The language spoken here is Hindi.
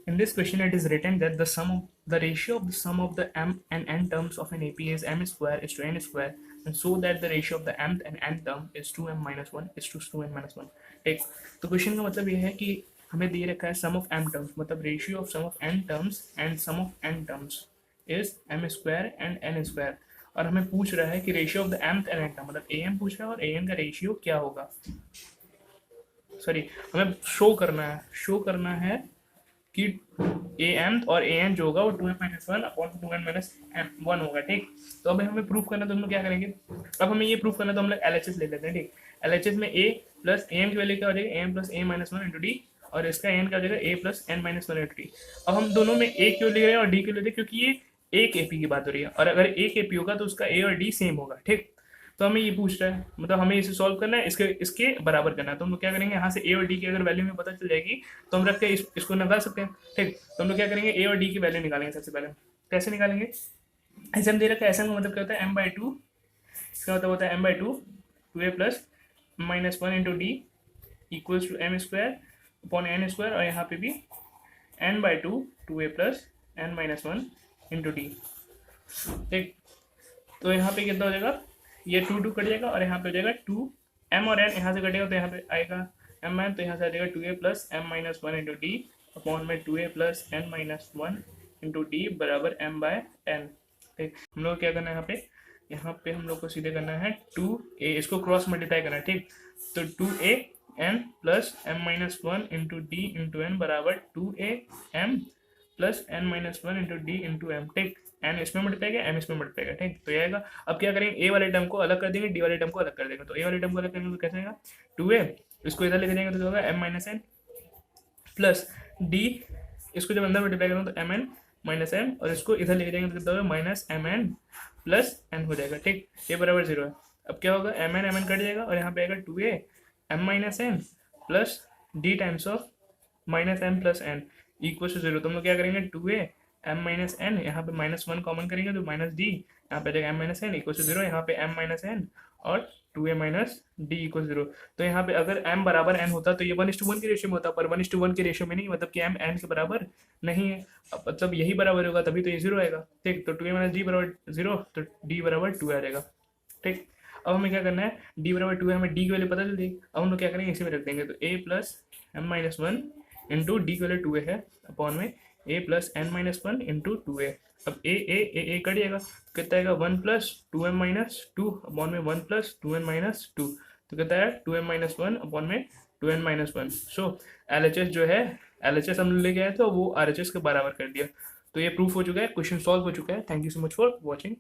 In this question, it is written that the ratio of the sum of the m and n terms of an AP is m square is to n square, and so that the ratio of the mth and n term is 2m minus 1 is to 2n minus 1. ठीक, तो क्वेश्चन का मतलब ये है कि हमें दे रखा है सम ऑफ m टर्म्स, मतलब ratio of sum of n terms and sum of n terms is m square and n square, और हमें पूछ रहा है कि ratio of the mth and n term, मतलब am पूछ रहा है और an का रेशियो क्या होगा, सॉरी हमें शो करना है कि ए एम और ए एन जो होगा वो 2m minus 1 upon 2n minus 1 होगा। ठीक, तो अब हमें प्रूफ करना, तो हम लोग क्या करेंगे, अब हमें ये प्रूफ करना तो हम लोग एलएचएस ले लेते हैं। ठीक, एलएचएस में ए प्लस ए एम की वैल्यू क्या हो जाएगी, A M plus A minus 1 into D, और इसका एन क्या हो जाएगा, A plus N minus 1 into D. अब हम दोनों में ए क्यों ले रहे हैं और डी क्यों ले रहे हैं, क्योंकि ये एक एपी की बात हो रही है, और अगर एक एपी होगा तो उसका ए और डी सेम होगा। ठीक, तो हमें ये पूछ रहा है, मतलब हमें इसे सॉल्व करना है, इसके बराबर करना है। तो हम लोग क्या करेंगे, यहाँ से ए और डी की अगर वैल्यू में पता चल जाएगी तो हम रख के इसको निकाल सकते हैं। ठीक, तो हम लोग क्या करेंगे, ए और डी की वैल्यू निकालेंगे। सबसे पहले कैसे निकालेंगे, एस एम दे रखा है, एस एम का मतलब क्या होता है, एम बाई टू, इसका मतलब होता है m by two, two a plus minus 1 into d equals to m square upon n square, और यहाँ पे भी n by two, two a plus N minus 1 into d. ठीक, तो यहाँ पे कितना हो जाएगा, ये 2 कट जाएगा और यहाँ पे हो जाएगा 2 m और n, यहाँ से कटेगा तो यहाँ पे आएगा m n, तो यहाँ से आ जाएगा 2a plus m minus 1 into D upon में 2a plus n minus 1 into D बराबर m बाय n। ठीक, हम लोग क्या करना है, यहाँ पे हम लोग को सीधे करना है 2a, इसको क्रॉस मल्टीप्लाई करना है। ठीक, तो 2a n plus m minus 1 into D into n बराबर 2a m plus n minus 1 into D into m। ठीक, एन इसमें मल्टीप्लाई किया, एम इसमें मल्टीप्लाई किया। ठीक, तो ये आएगा। अब क्या करेंगे, ए वाले टर्म को अलग कर देंगे, डी वाले टर्म को अलग कर देंगे। तो ए वाले टर्म को अलग करेंगे तो कैसे आएगा, 2a, इसको इधर लेके जाएंगे तो होगा m minus n plus d, इसको जब अंदर मल्टीप्लाई करेंगे तो एम एन माइनस एम, और इसको इधर लेके जाएंगे तो कितना होगा, minus m n plus n हो जाएगा। ठीक, ये बराबर 0 है। अब क्या होगा, एम एन कट जाएगा और यहाँ पे आएगा 2a m minus n plus d times of minus m plus n equal to 0। तो हम लोग क्या करेंगे, 2a m माइनस एन, यहाँ पे माइनस 1 कॉमन करेंगे तो माइनस डी, यहाँ पे जाएगा m minus n equal to 0, यहाँ पे m माइनस एन और 2a माइनस डी इक्वल 0। तो यहाँ पे अगर m बराबर n होता तो ये 1:1 के रेशियो में होता, पर 1:1 के रेशियो में नहीं, मतलब कि m n के बराबर नहीं है, मतलब यही बराबर होगा तभी तो ये 0 आएगा। ठीक, तो 2a माइनस डी बराबर 0, तो d बराबर 2 आ जाएगा। ठीक, अब हमें क्या करना है, d बराबर 2 है, हमें d की वैल्यू पता चल गई। अब हम लोग क्या करेंगे, इसी में रख देंगे, तो a plus m minus 1 into D की वैल्यू 2a है अपॉन में a plus n minus 1 into 2a। अब a कट जाएगा, कितना आएगा, 1 प्लस 2m माइनस 2 अपॉन में 1 प्लस 2n माइनस 2, तो कितना है 2m माइनस 1 अपॉन में 2n माइनस 1। सो LHS जो है, LHS हम लेके आए थे वो RHS के बराबर कर दिया। तो ये प्रूफ हो चुका है, क्वेश्चन सॉल्व हो चुका है। Thank you so much for watching.